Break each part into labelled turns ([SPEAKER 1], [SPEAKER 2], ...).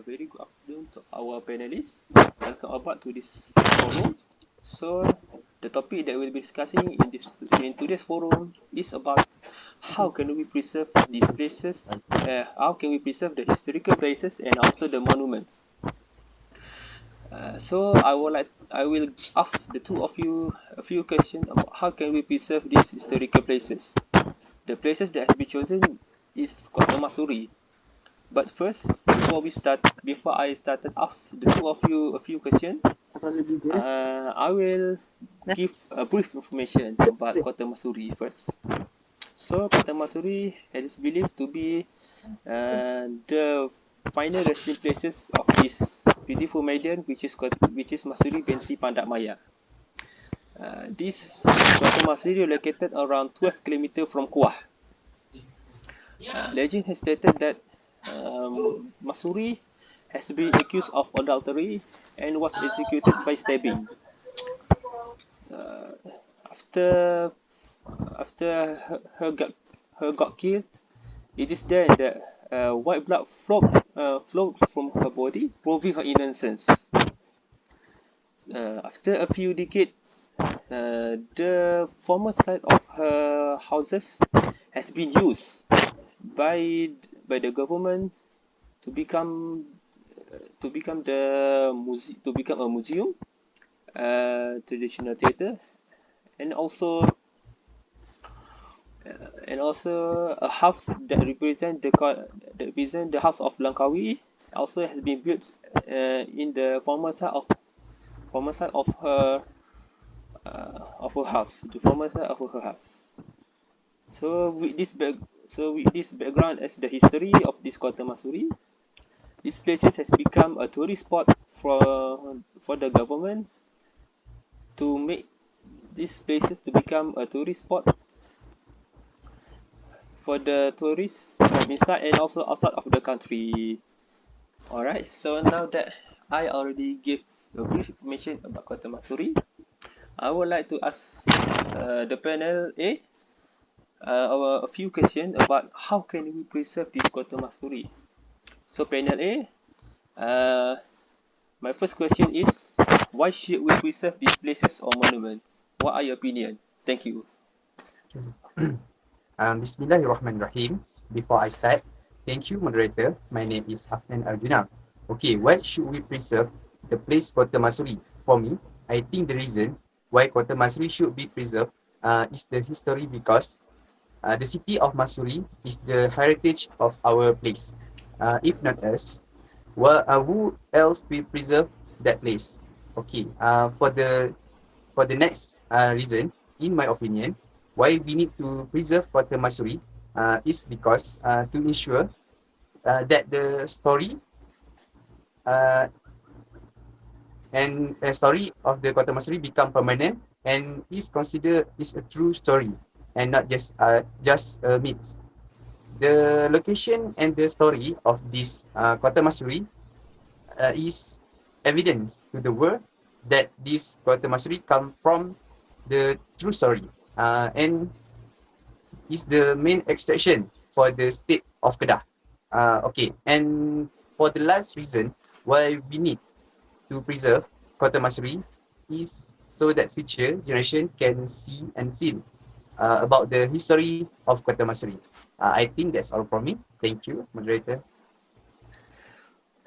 [SPEAKER 1] a very good afternoon to our panelists. Welcome aboard to this forum. So, the topic that we'll be discussing in today's forum is about how can we preserve these places, how can we preserve the historical places and also the monuments. So I will ask the two of you a few questions about how can we preserve these historical places. The places that has been chosen is Kota Masuri. But first, before I started ask the two of you a few questions, I will give a brief information about Kota Masuri first. So Kota Masuri is believed to be the final resting places of this beautiful maiden, which is Masuri binti Pandak Maya. This Kota Masuri located around 12 km from Kuah. Legend has stated that Masuri has been accused of adultery and was executed by stabbing. Uh, after her got killed, it is then that white blood flowed from her body, proving her innocence. After a few decades, the former site of her houses has been used by the government to become a museum, traditional theatre, and also a house that represent the house of Langkawi also has been built in the former side of her house, the former side of her house. So with this background as the history of this Kota Masuri, this place has become a tourist spot for the government to make these places to become a tourist spot for the tourists from inside and also outside of the country. Alright, so now that I already gave a brief information about Kota Masuri, I would like to ask the panel A a few questions about how can we preserve this Kota Masuri. So panel A, my first question is, why should we preserve these places or monuments? What are your opinion? Thank you.
[SPEAKER 2] Bismillahirrahmanirrahim. Before I start, thank you, moderator. My name is Afnan Arjuna. Okay, why should we preserve the place Kota Masuri? For me, I think the reason why Kota Masuri should be preserved is the history, because the city of Masuri is the heritage of our place. If not us, who else will preserve that place? Okay, for the next reason, in my opinion, why we need to preserve Kota Masuri is because to ensure that the story and story of the Kota Masuri become permanent and is considered is a true story and not just a myth. The location and the story of this Kota Masuri is evidence to the world that this Kota Masuri come from the true story and is the main extraction for the state of Kedah. Okay, and for the last reason why we need to preserve Kota Masuri is so that future generation can see and feel about the history of Kota Masuri. I think that's all from me. Thank you, moderator.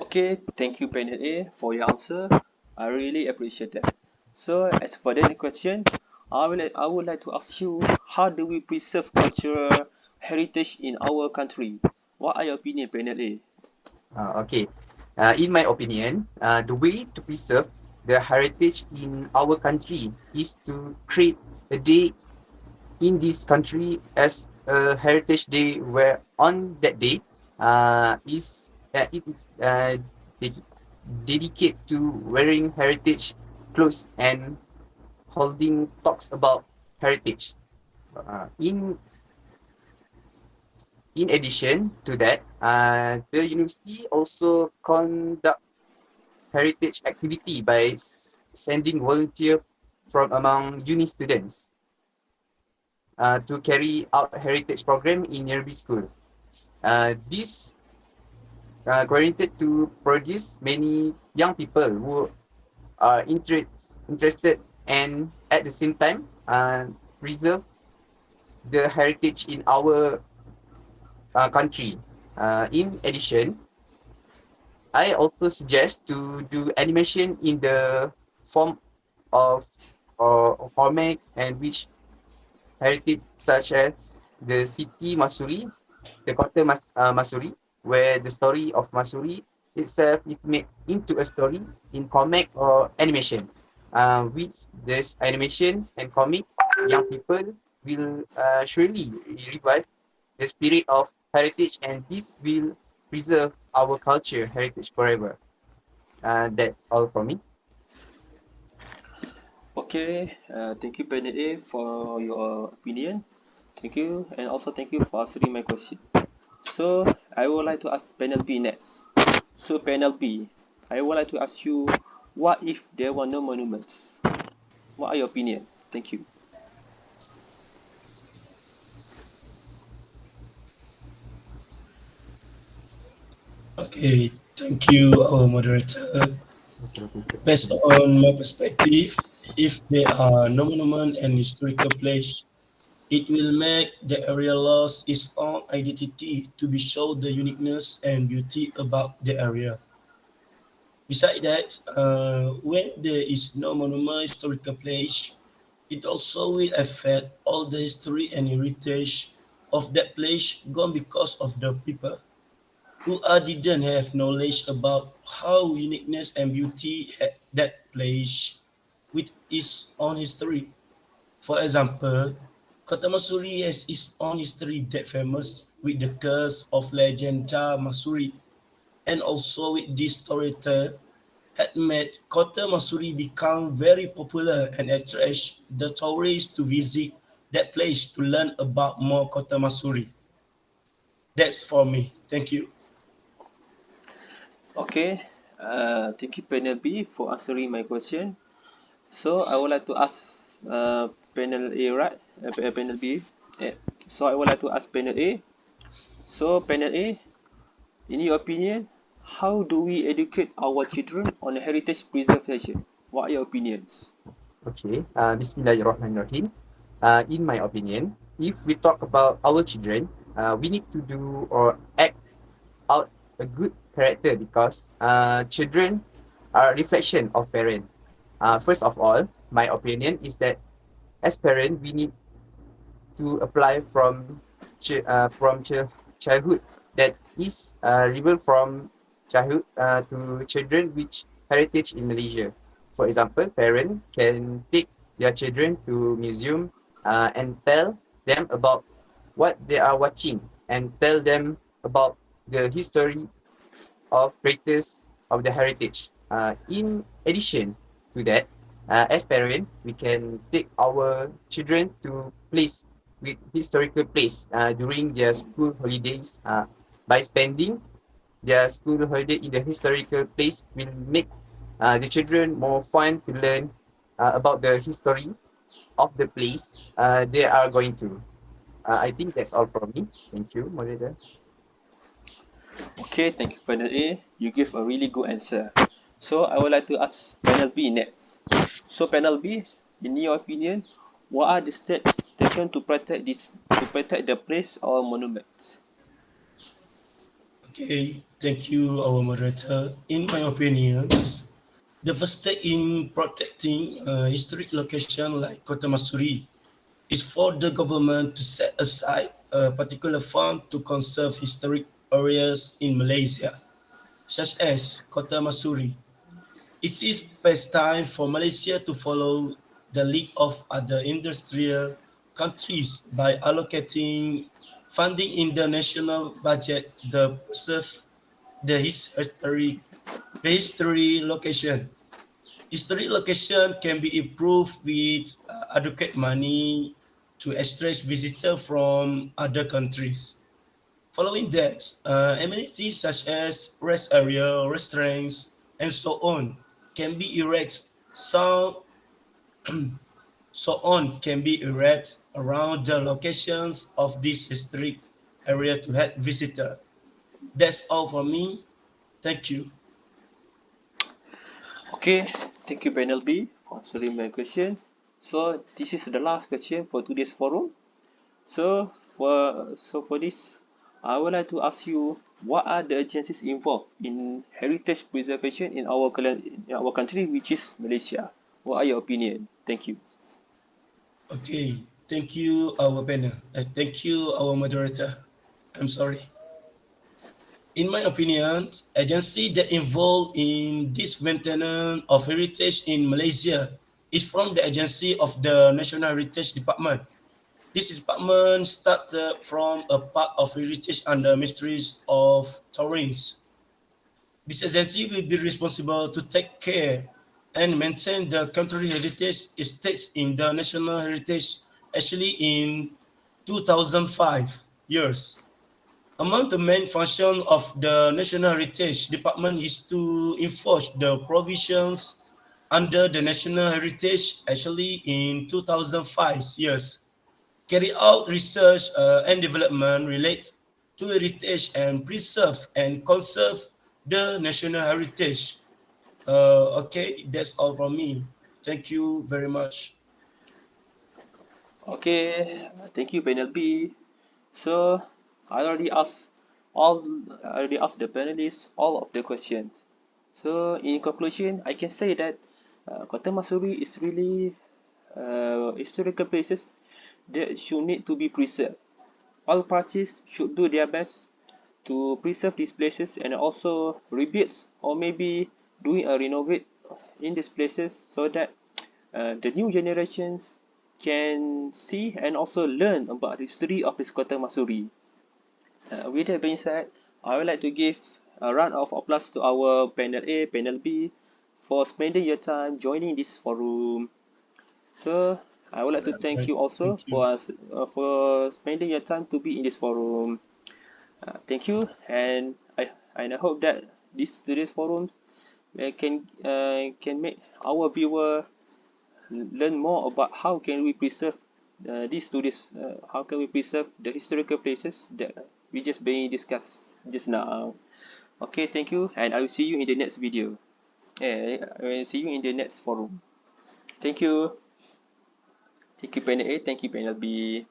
[SPEAKER 1] Okay, thank you panel A for your answer. I really appreciate that. So as for the next question, I would like to ask you, how do we preserve cultural heritage in our country? What are your opinion, panel A?
[SPEAKER 2] Okay, in my opinion, the way to preserve the heritage in our country is to create a day in this country as a heritage day, where on that day it is dedicated to wearing heritage clothes and holding talks about heritage. In addition to that, the university also conduct heritage activity by sending volunteers from among uni students to carry out heritage program in nearby school. This oriented to produce many young people who are interested and at the same time preserve the heritage in our country. In addition, I also suggest to do animation in the form of comic and which heritage such as the city Masuri, the kota Masuri, where the story of Masuri itself is made into a story in comic or animation. Which this animation and comic, young people will surely revive the spirit of heritage, and this will preserve our culture heritage forever. That's all from me.
[SPEAKER 1] Okay, thank you Panel A for your opinion. Thank you, and also thank you for answering my question. So I would like to ask Panel B next. So Panel B, I would like to ask you, what if there were no monuments? What are your opinion? Thank you.
[SPEAKER 3] Okay, thank you, our moderator.
[SPEAKER 2] Okay, okay,
[SPEAKER 3] Based
[SPEAKER 2] okay.
[SPEAKER 3] on my perspective, if there are no monument and historical place, it will make the area lose its own identity to be show the uniqueness and beauty about the area. Besides that, when there is no monument historical place, it also will affect all the history and heritage of that place gone because of the people who didn't have knowledge about how uniqueness and beauty that place with its own history. For example, Kota Masuri has its own history that famous with the curse of Legenda Masuri, and also with this storyteller had made Kota Masuri become very popular and attract the tourists to visit that place to learn about more Kota Masuri. That's for me. Thank you.
[SPEAKER 1] Okay, thank you Panel B for answering my question. So I would like to ask Panel A, right? Panel B. Eh, So I would like to ask Panel A. So Panel A, in your opinion, how do we educate our children on heritage preservation? What are your opinions?
[SPEAKER 2] Okay. Bismillahirrahmanirrahim. In my opinion, if we talk about our children, we need to do or act out a good character because children are a reflection of parent. First of all, my opinion is that as parent, we need to apply from childhood that is revealed from childhood to children which heritage in Malaysia. For example, parent can take their children to museum and tell them about what they are watching and tell them about the history of greatest of the heritage. In addition to that, as parents, we can take our children to place with historical place during their school holidays. By spending their school holiday in the historical place will make the children more fun to learn about the history of the place they are going to. I think that's all from me. Thank you, moderator.
[SPEAKER 1] Okay, thank you, Panel A. You give a really good answer. So I would like to ask Panel B next. So Panel B, in your opinion, what are the steps taken to protect the place or monuments?
[SPEAKER 3] Okay, thank you, our moderator. In my opinion, the first step in protecting historic location like Kota Masuri is for the government to set aside a particular fund to conserve historic areas in Malaysia, such as Kota Masuri. It is best time for Malaysia to follow the lead of other industrial countries by allocating funding in the national budget to preserve the history location. Historic location can be improved with adequate money to attract visitors from other countries. Following that, amenities such as rest area, restaurants, and so on can be erected. Around the locations of this historic area to help visitor. That's all for me. Thank you.
[SPEAKER 1] Okay, thank you panel B for answering my question. So this is the last question for today's forum. So for this, I would like to ask you, what are the agencies involved in heritage preservation in our country, which is Malaysia? What are your opinion? Thank you.
[SPEAKER 3] Okay. Thank you, our panel. Thank you, our moderator. I'm sorry. In my opinion, agency that involved in this maintenance of heritage in Malaysia is from the agency of the National Heritage Department. This department started from a part of heritage under Ministries of Tourism. This agency will be responsible to take care and maintain the country heritage estates in the national heritage actually in 2005 years. Among the main functions of the National Heritage Department is to enforce the provisions under the National Heritage actually in 2005 years, carry out research and development related to heritage and preserve and conserve the national heritage. Okay, that's all from me. Thank you very much.
[SPEAKER 1] Okay, thank you panel B. So I already asked all I already asked the panelists all of the questions. So in conclusion, I can say that Kota Masuri is really historical places that should need to be preserved. All parties should do their best to preserve these places and also rebuild or maybe doing a renovate in these places so that the new generations can see and also learn about the history of this Kota Masuri. With that being said, I would like to give a round of applause to our panel A, panel B for spending your time joining this forum. So I would like to thank
[SPEAKER 3] Right.
[SPEAKER 1] you also
[SPEAKER 3] Thank you.
[SPEAKER 1] for spending your time to be in this forum. Thank you, and I hope that this today's forum can make our viewer learn more about how can we preserve these today's how can we preserve the historical places that we just being discussed just now. Okay, thank you, and I will see you in the next video. I will see you in the next forum. Thank you. Thank you, panel A. Thank you, panel B.